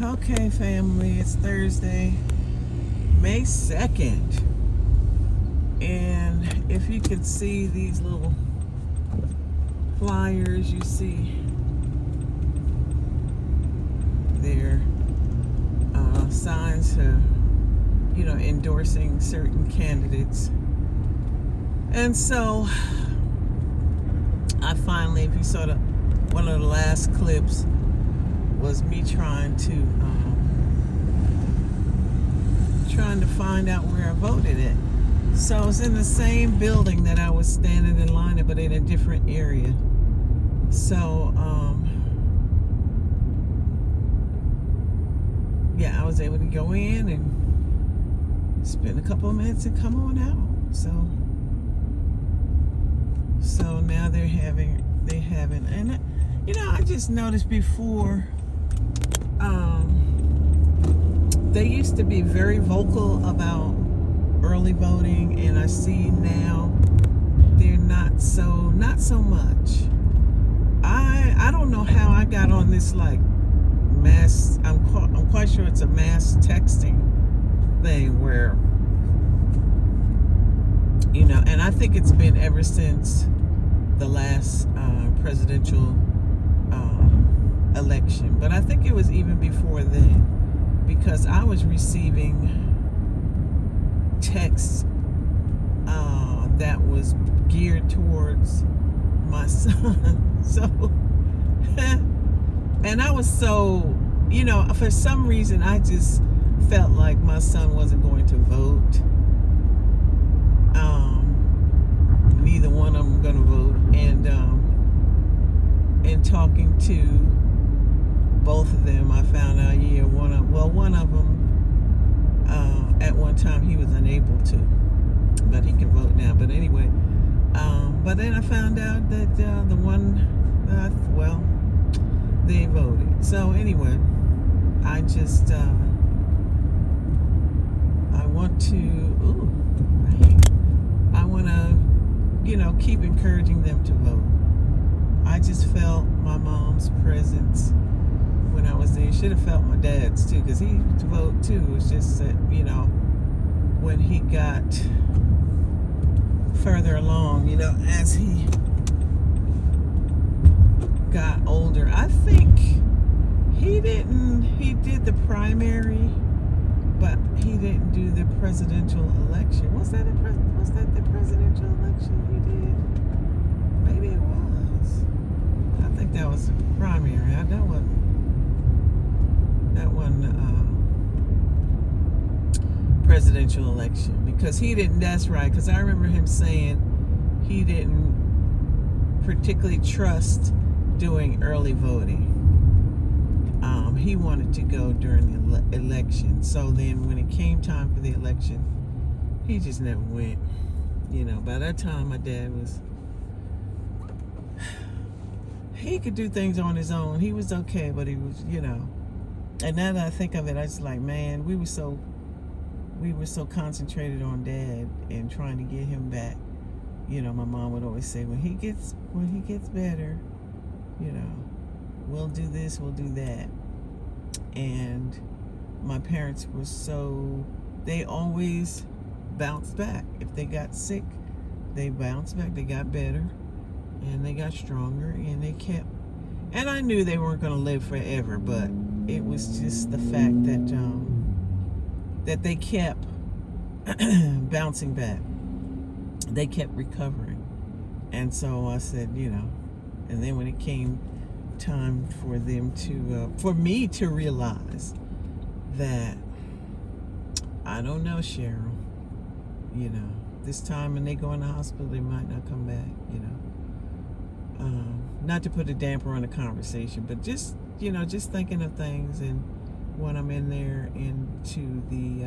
Okay, family, it's Thursday, May 2nd. And if you could see these little flyers, you see their signs of, endorsing certain candidates. And so I finally, if you saw one of the last clips, was me trying to find out where I voted at. So it's in the same building that I was standing in line at, but in a different area. So I was able to go in and spend a couple of minutes and come on out. So now they having, and I just noticed before, they used to be very vocal about early voting, and I see now they're not so much. I don't know how I got on this like mass. I'm quite sure it's a mass texting thing where and I think it's been ever since the last presidential election, but I think it was even before then, because I was receiving texts that was geared towards my son. So and I was so, for some reason I just felt like my son wasn't going to vote. Neither one of them going to vote. And talking to both of them, I found out, one of them, at one time he was unable to, but he can vote now. But anyway, but then I found out that the one, they voted. So anyway, I just, I want to, I want to, keep encouraging them to vote. I just felt my mom's presence when I was there. Should have felt my dad's too, because he used to vote too. It's just that, when he got further along, as he got older, I think he did the primary, but he didn't do the presidential election. Was that the presidential election he did? Maybe it was. I think that was the primary. That one presidential election, because he didn't. That's right. Because I remember him saying he didn't particularly trust doing early voting. He wanted to go during the election. So then when it came time for the election, he just never went. By that time my dad was, he could do things on his own. He was okay, but he was, and now that I think of it, I just like, man, we were so concentrated on dad and trying to get him back. My mom would always say, when he gets better, we'll do this, we'll do that. And my parents were they always bounced back. If they got sick, they bounced back, they got better, and they got stronger, and they kept, and I knew they weren't going to live forever, but it was just the fact that that they kept bouncing back. They kept recovering. And so I said, and then when it came time for them to, for me to realize that, I don't know, Cheryl, this time when they go in the hospital, they might not come back, not to put a damper on the conversation, but just, just thinking of things. And when I'm in there into the,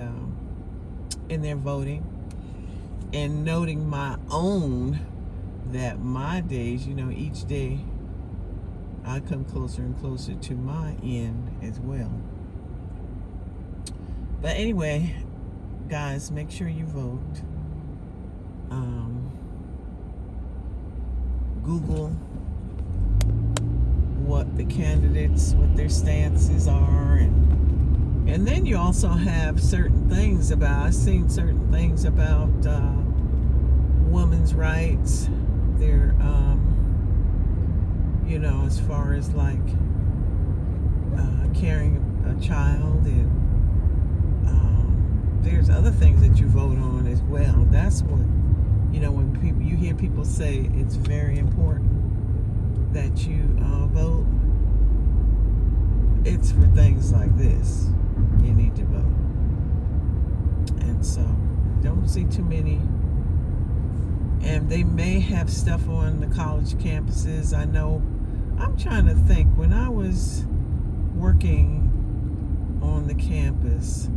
in their voting, and noting my own, that my days, each day I come closer and closer to my end as well. But anyway, guys, make sure you vote. Google what the candidates, what their stances are, and And then you also have certain things about, I've seen certain things about women's rights. They're, you know, as far as like carrying a child, and there's other things that you vote on as well. That's what, you know, when people, you hear people say it's very important that you vote, it's for things like this. You need to vote. And so, don't see too many. And they may have stuff on the college campuses. I know, I'm trying to think, when I was working on the campus,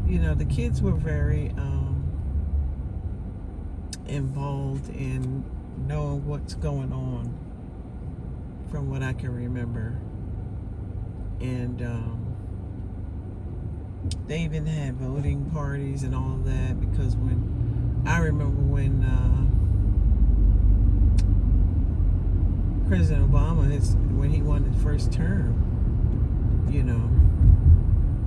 you know, the kids were very involved in knowing what's going on, from what I can remember. And they even had voting parties and all of that, because when I remember when President Obama, when he won his first term, you know,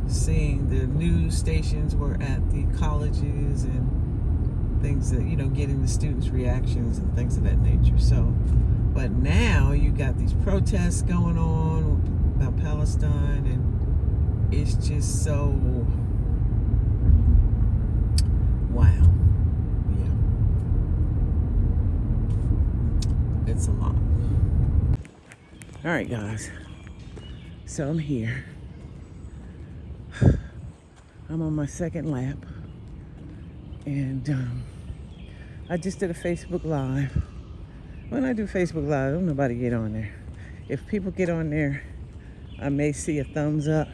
seeing the news stations were at the colleges and things that, you know, getting the students' reactions and things of that nature. So, but now you got these protests going on about Palestine, and it's just so, wow. Yeah. It's a lot. All right, guys. So I'm here. I'm on my second lap, and I just did a Facebook Live. When I do Facebook Live, don't nobody get on there. If people get on there, I may see a thumbs up,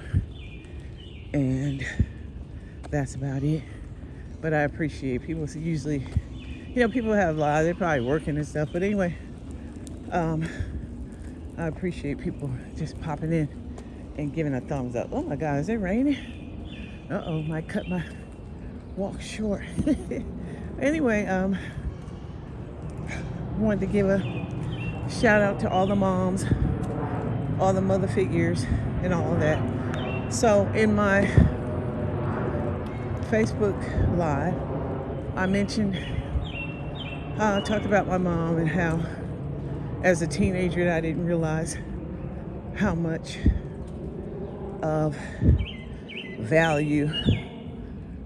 and that's about it. But I appreciate people. Usually, you know, people have lives, they're probably working and stuff. But anyway, I appreciate people just popping in and giving a thumbs up. Oh my God, is it raining? Uh-oh, might cut my walk short. Anyway, wanted to give a shout out to all the moms, all the mother figures, and all of that. So in my Facebook Live, I mentioned how I talked about my mom and how, as a teenager, I didn't realize how much of value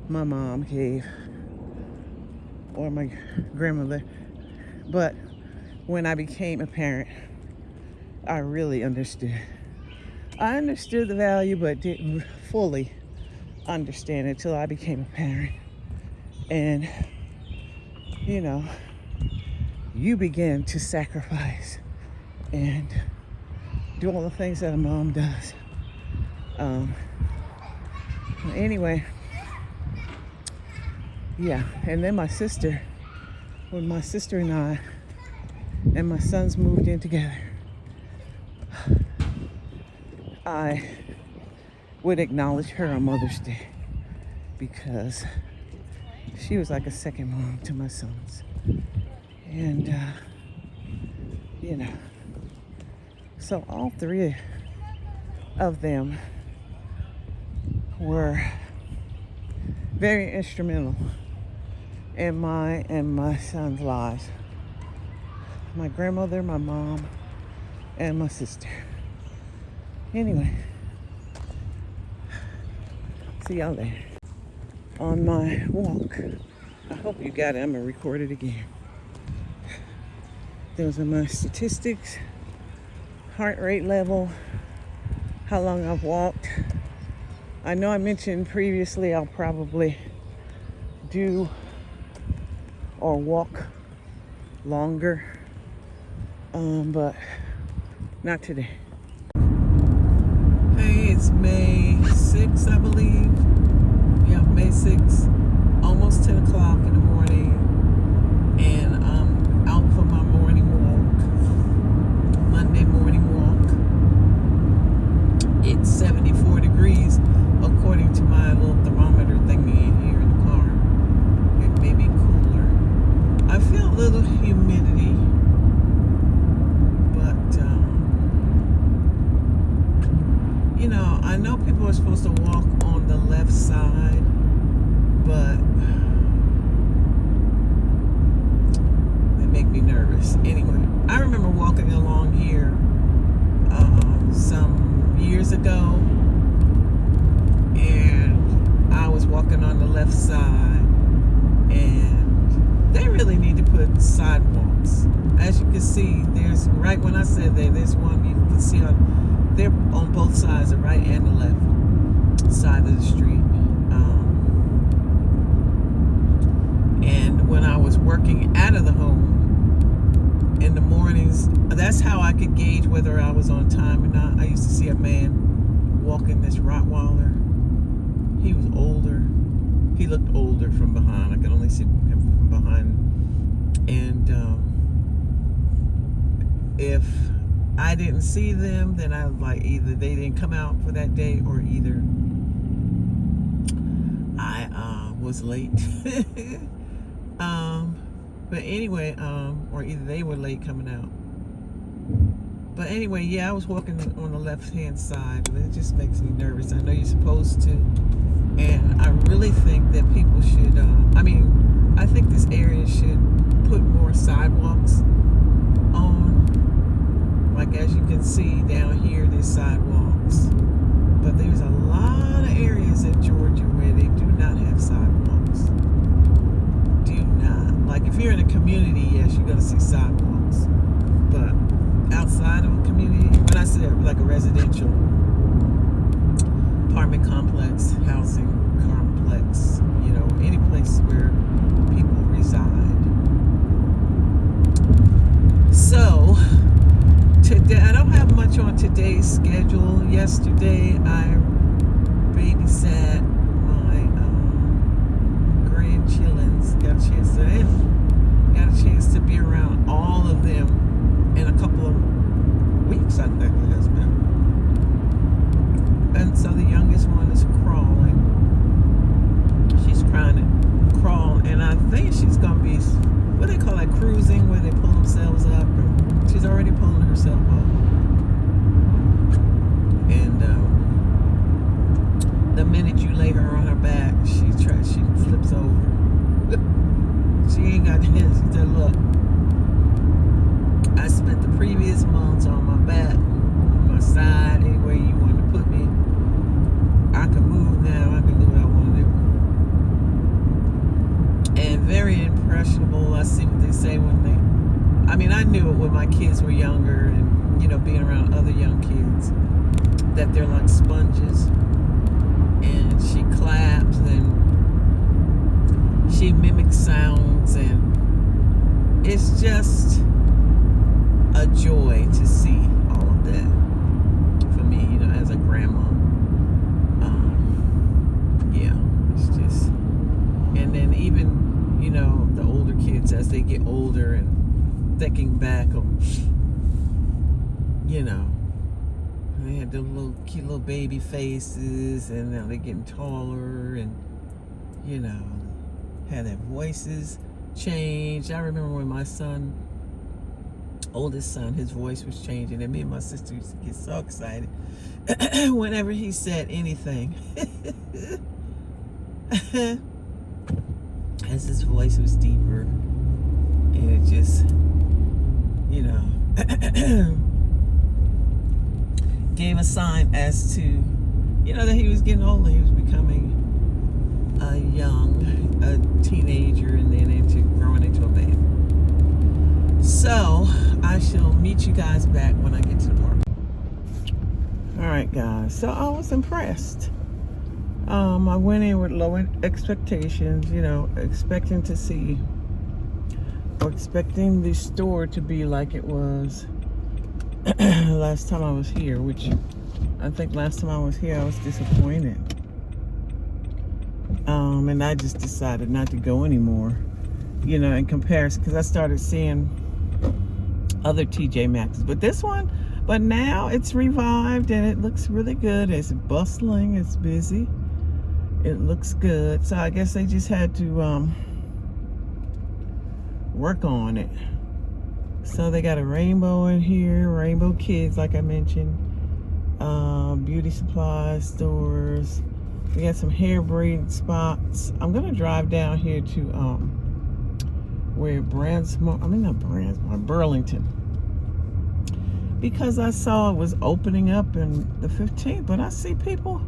my mom gave, or my grandmother. But when I became a parent, I really understood. I understood the value, but didn't fully understand it until I became a parent. And, you know, you begin to sacrifice and do all the things that a mom does. Anyway, yeah, and then my sister, when my sister and I and my sons moved in together, I would acknowledge her on Mother's Day, because she was like a second mom to my sons. And, you know, so all three of them were very instrumental in my and my son's lives. My grandmother, my mom, and my sister. Anyway, see y'all there. On my walk, I hope you got it. I'm gonna record it again. Those are my statistics, heart rate level, how long I've walked. I know I mentioned previously I'll probably do or walk longer, but not today. Hey, it's May 6th, I believe. Yeah, May 6th, almost 10 o'clock in the morning, and I'm out for my morning walk, Monday morning walk. It's 74 degrees, according to my little thermometer thingy in here in the car. It may be cooler. I feel a little humidity, but you know, I know people are supposed to walk on the left side, but they make me nervous. Anyway, I remember walking along here some years ago, and I was walking on the left side, and they really need to put sidewalks. As you can see, there's, right when I said that, there's one you can see they're on both sides, the right and the left side of the street. And when I was working out of the home in the mornings, that's how I could gauge whether I was on time or not. I used to see a man walking this Rottweiler. He was older. He looked older from behind. I could only see him from behind. And if I didn't see them, then I was like, either they didn't come out for that day, or either I was late. But anyway, or either they were late coming out. But anyway, yeah, I was walking on the left-hand side, and it just makes me nervous. I know you're supposed to, and I really think that people should, I think this area should put more sidewalks on. Like, as you can see down here, there's sidewalks. But there's a lot of areas in Georgia where they do not have sidewalks. Do not. Like, if you're in a community, yes, you're going to see sidewalks. But outside of a community, when I say like a residential apartment complex, housing complex, you know, any place where people reside. So, today, I don't have much on today's schedule. Yesterday, I babysat my grandchildrens. Got a chance to be around all of them in a couple of weeks, I think it has been. And so the youngest one is crawling. She's trying to crawl, and I think she's gonna be, what do they call that, cruising, where they pull themselves up. She's already pulling herself up. And the minute you lay her on her back, she flips over. She ain't got hands. She said, look, I spent the previous months on my back, on my side, anywhere you want to put me. I can move now. I can do what I want to do. And very impressionable. I see what they say when I knew it when my kids were younger, and, you know, being around other young kids, that they're like sponges. And she claps, and she mimics sounds, and it's just a joy to see all of that for me, you know, as a grandma. Yeah, it's just, and then even, you know, the older kids, as they get older, and thinking back on, you know, they had the little cute little baby faces, and now they're getting taller, and, you know, had their voices changed. I remember when my son, oldest son, his voice was changing, and me and my sister used to get so excited whenever he said anything. As his voice was deeper, and it just, you know, gave a sign as to, you know, that he was getting older. He was becoming a teenager, and then growing into a man. So I shall meet you guys back when I get to the park. All right, guys. So I was impressed. I went in with low expectations, you know, expecting to see, or expecting the store to be like it was last time I was here, which I think last time I was here I was disappointed. And I just decided not to go anymore, you know, in comparison, because I started seeing other TJ Maxx. But now it's revived, and it looks really good. It's bustling, it's busy, it looks good. So I guess they just had to work on it. So they got a rainbow in here, rainbow kids, like I mentioned. beauty supply stores. We got some hair braiding spots. I'm gonna drive down here to where Burlington, because I saw it was opening up in the 15th, but I see people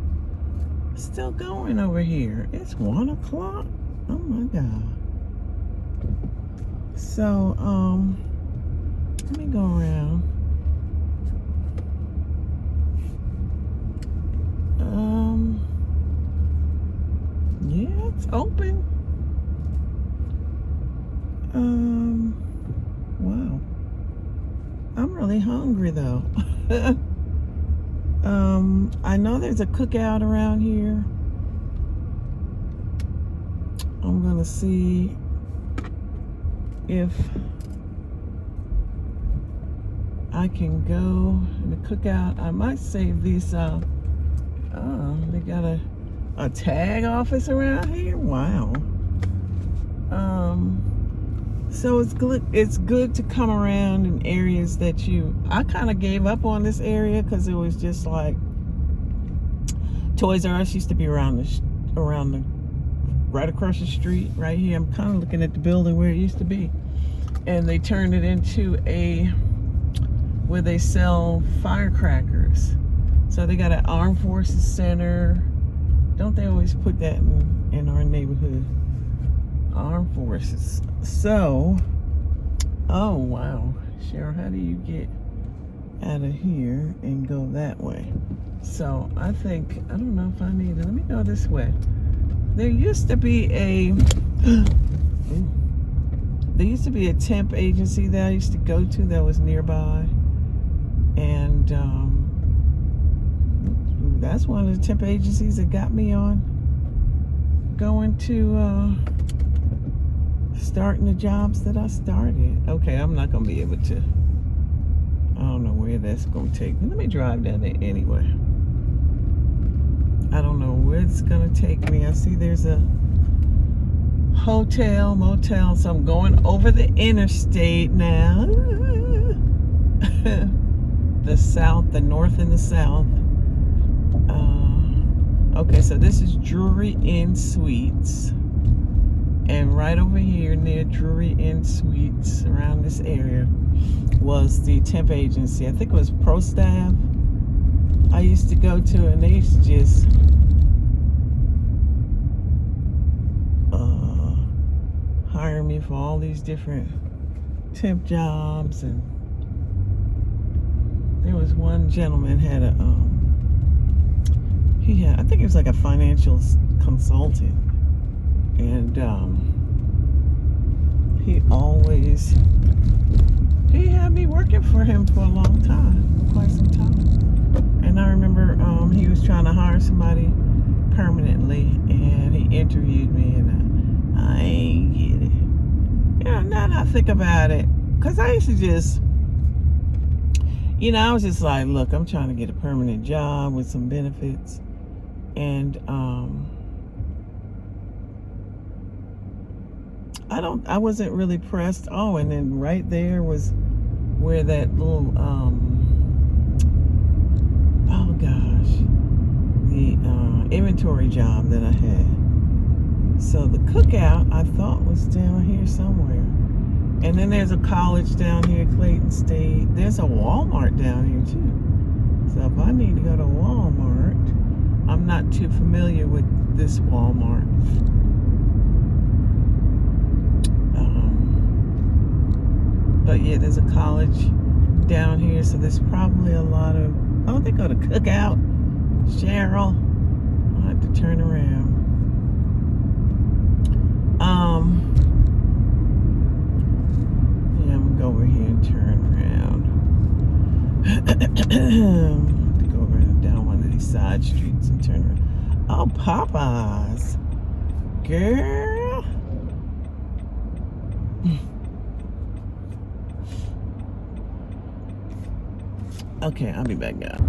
still going over here. It's 1 o'clock. Oh my God. So let me go around. Yeah, it's open. Wow. I'm really hungry though. I know there's a cookout around here. I'm gonna see if I can go in the cookout. I might save these. They got a tag office around here. Wow. So it's good to come around in areas that I kind of gave up on this area because it was just like Toys R Us used to be around the right across the street right here. I'm kind of looking at the building where it used to be, and they turned it into where they sell firecrackers. So they got an Armed Forces Center. Don't they always put that in our neighborhood? Armed Forces. So, oh wow, Cheryl, how do you get out of here and go that way? So I don't know if I need it. Let me go this way. There used to be a temp agency that I used to go to that was nearby, and that's one of the temp agencies that got me on going to starting the jobs that I started. Okay, I'm not gonna be able to. I don't know where that's gonna take me. Let me drive down there anyway. I don't know where it's gonna take me. I see there's a hotel, motel, so I'm going over the interstate now. The north and the south. Okay, so this is Drury Inn Suites. And right over here near Drury Inn Suites, around this area, was the temp agency. I think it was Pro Staff I used to go to, and they used to just hire me for all these different temp jobs. And there was one gentleman had I think it was like a financial consultant, and he had me working for him for a long time, quite some time. And I remember he was trying to hire somebody permanently, and he interviewed me, and I ain't get it. Now that I think about it, because I used to just, I was just like, look, I'm trying to get a permanent job with some benefits. And I wasn't really pressed. Oh, and then right there was where that little the inventory job that I had. So the cookout I thought was down here somewhere. And then there's a college down here, Clayton State. There's a Walmart down here too. So if I need to go to Walmart, I'm not too familiar with this Walmart. But yeah, there's a college down here, so there's probably a lot of, they go to Cookout. Cheryl, I'll have to turn around. Yeah, I'm gonna go over here and turn around. I have to go over and down one of these side streets and turn around. Oh, Popeyes. Girl. Okay, I'll be back, guys.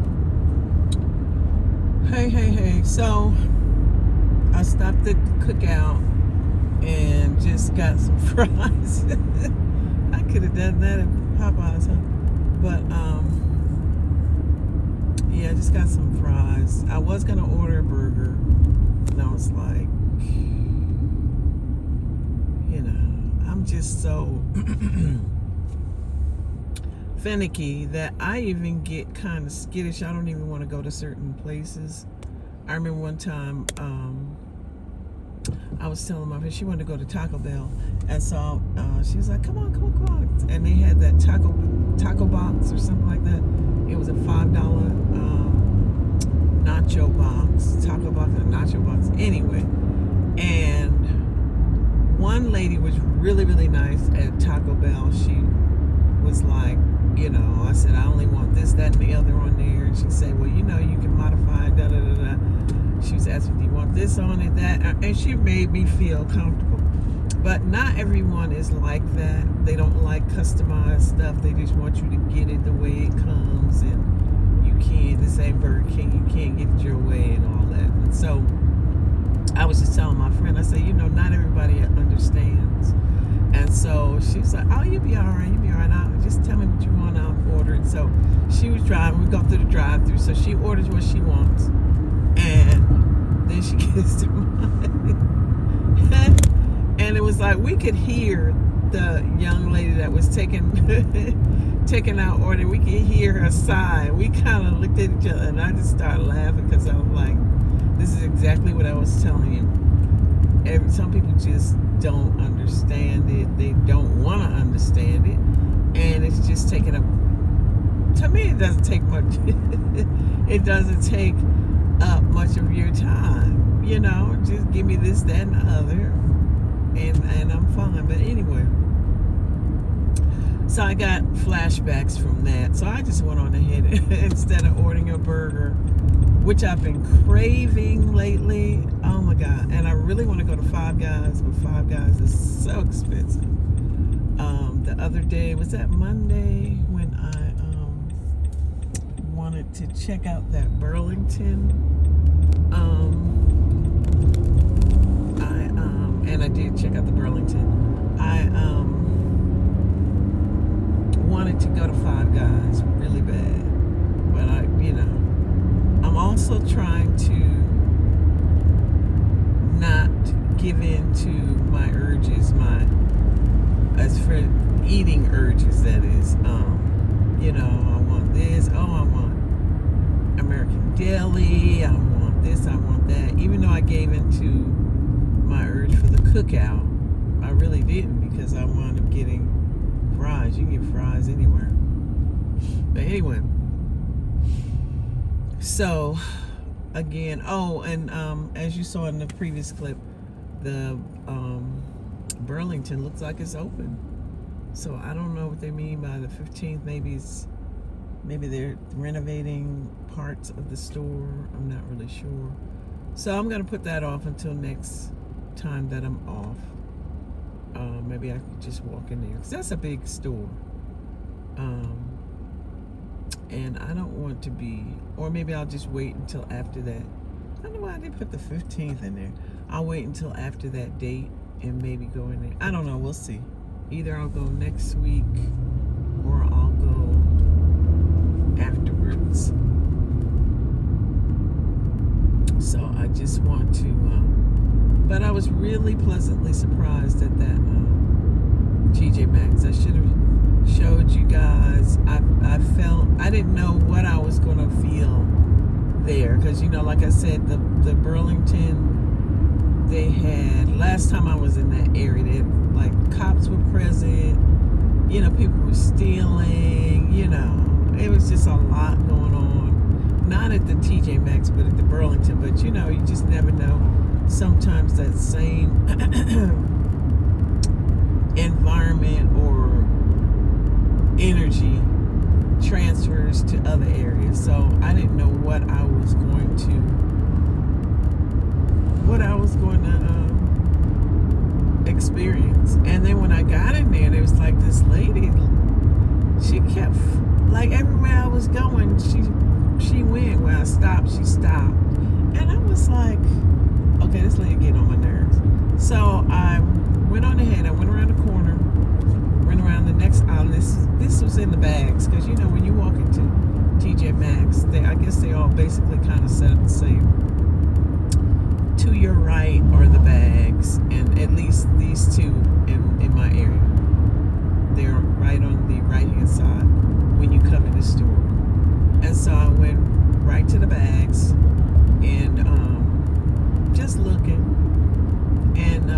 Hey. So, I stopped at the Cookout and just got some fries. I could have done that at Popeyes, huh? But, yeah, I just got some fries. I was gonna order a burger, and I was like, you know, I'm just so finicky that I even get kind of skittish. I don't even want to go to certain places. I remember one time I was telling my friend she wanted to go to Taco Bell, and so she was like, "Come on, come on, come on!" And they had that taco box or something like that. It was a $5 nacho box, taco box, and nacho box. Anyway, and one lady was really, really nice at Taco Bell. She was like, you know, I said, I only want this, that, and the other on there. And she said, well, you know, you can modify, da da da da. She was asking, do you want this on it, that? And she made me feel comfortable. But not everyone is like that. They don't like customized stuff. They just want you to get it the way it comes. And you can't, this ain't Burger King, you can't get it your way and all that. And so I was just telling my friend, I said, you know, not everybody understands. And so she was like, oh, you'll be all right, you'll be all right. I'll just tell me what you want, I'll order it. So she was driving, we go through the drive-thru, so she orders what she wants. And then she gets the money. And it was like, we could hear the young lady that was taking our order, we could hear her sigh. We kind of looked at each other, and I just started laughing because I was like, this is exactly what I was telling you. Some people just don't understand it. They don't want to understand it. And it's just taking to me, it doesn't take much. It doesn't take up much of your time. You know, just give me this, that, and the other. And I'm fine. But anyway, so I got flashbacks from that. So I just went on ahead instead of ordering a burger, which I've been craving lately. Oh my God. And I really want to go to Five Guys, but Five Guys is so expensive. The other day, was that Monday, when I wanted to check out that Burlington. And I did check out the Burlington. I wanted to go to Five Guys really bad. But I'm also trying to not give in to my urges, as for eating urges, that is. I want this, I want American Deli, I want this, I want that. Even though I gave into my urge for the cookout, I really didn't, because I wound up getting fries. You can get fries anywhere. But anyway, so again, as you saw in the previous clip, the Burlington looks like it's open. So I don't know what they mean by the 15th. Maybe they're renovating parts of the store. I'm not really sure. So I'm gonna put that off until next time that I'm off. Maybe I could just walk in there, because that's a big store. And I don't want to be, or maybe I'll just wait until after that. I don't know why they put the 15th in there. I'll wait until after that date and maybe go in there. I don't know, we'll see. Either I'll go next week or I'll go afterwards. So I just want to, but I was really pleasantly surprised at that TJ Maxx. I should have showed you guys. I didn't know what I was going to feel there, because like I said, the Burlington, they had, last time I was in that area, they had, like, cops were present, people were stealing, it was just a lot going on. Not at the TJ Maxx, but at the Burlington. But you just never know. Sometimes that same environment or energy transfers to other areas. So I didn't know what I was going to experience. And then when I got in there was like this lady. She kept, like, everywhere I was going, she went. Where I stopped, she stopped. And I was like, okay, this lady getting on my nerves. So I went on ahead. I went around the corner, went around the next aisle. This was in the bags, because when you walk into TJ Maxx, I guess they basically kind of set up the same. To your right are the bags, and at least these two in my area. They're right on the right-hand side when you come in the store. And so I went right to the bags and just looking. And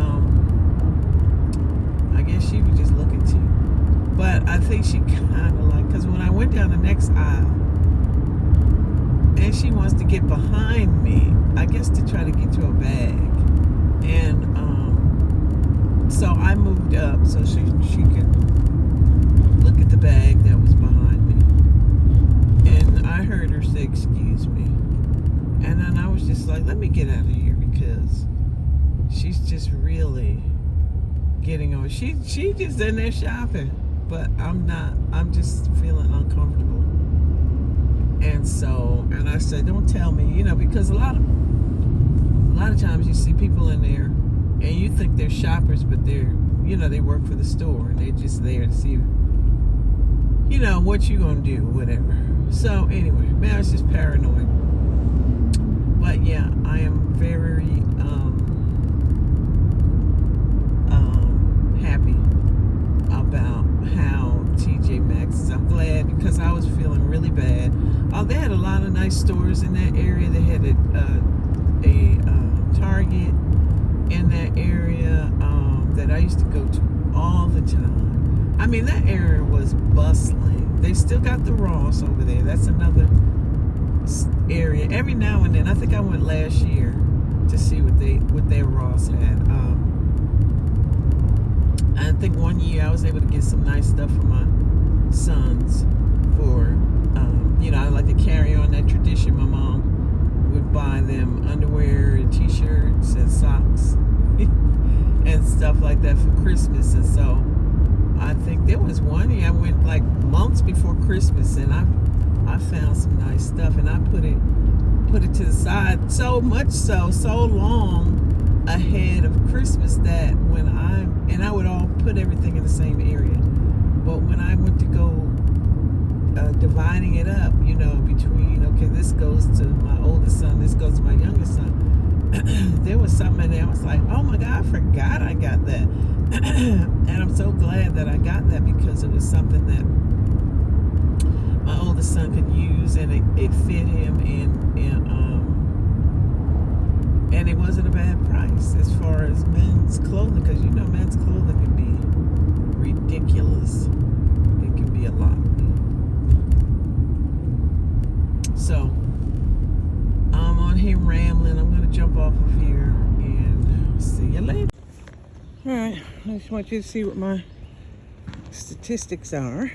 I guess she was just looking too. But I think she kind of like, because when I went down the next aisle, and she wants to get behind me, I guess to try to get to a bag. And so I moved up so she could look at the bag that was behind me. And I heard her say, "Excuse me." And then I was just like, let me get out of here, because she's just really getting on. She just in there shopping, but I'm not. I'm just feeling uncomfortable. And so, and I said, don't tell me, because a lot of times you see people in there and you think they're shoppers, but they're, they work for the store and they're just there to see, what you gonna do, whatever. So anyway, man, it's just paranoid. But yeah, I am very happy about how TJ Maxx is. I'm glad, because I was feeling really bad. They had a lot of nice stores in that area. They had a Target in that area that I used to go to all the time. I mean, that area was bustling. They still got the Ross over there. That's another area. Every now and then, I think I went last year to see what their Ross had. I think one year I was able to get some nice stuff for my sons for, I like to carry on that tradition. My mom would buy them underwear and t-shirts and socks and stuff like that for Christmas. And so I think there was one year I went like months before Christmas, and I found some nice stuff, and I put it to the side, so much so long ahead of Christmas that I would all put everything in the same area. But when I went to go dividing it up, between, okay, this goes to my oldest son, this goes to my youngest son, there was something in there. I was like, oh my God, I forgot I got that. And I'm so glad that I got that, because it was something that my oldest son could use, and it fit him, and it wasn't a bad price as far as men's clothing, because men's clothing can be ridiculous. It can be a lot. So I'm on here rambling. I'm gonna jump off of here and see you later. All right, I just want you to see what my statistics are.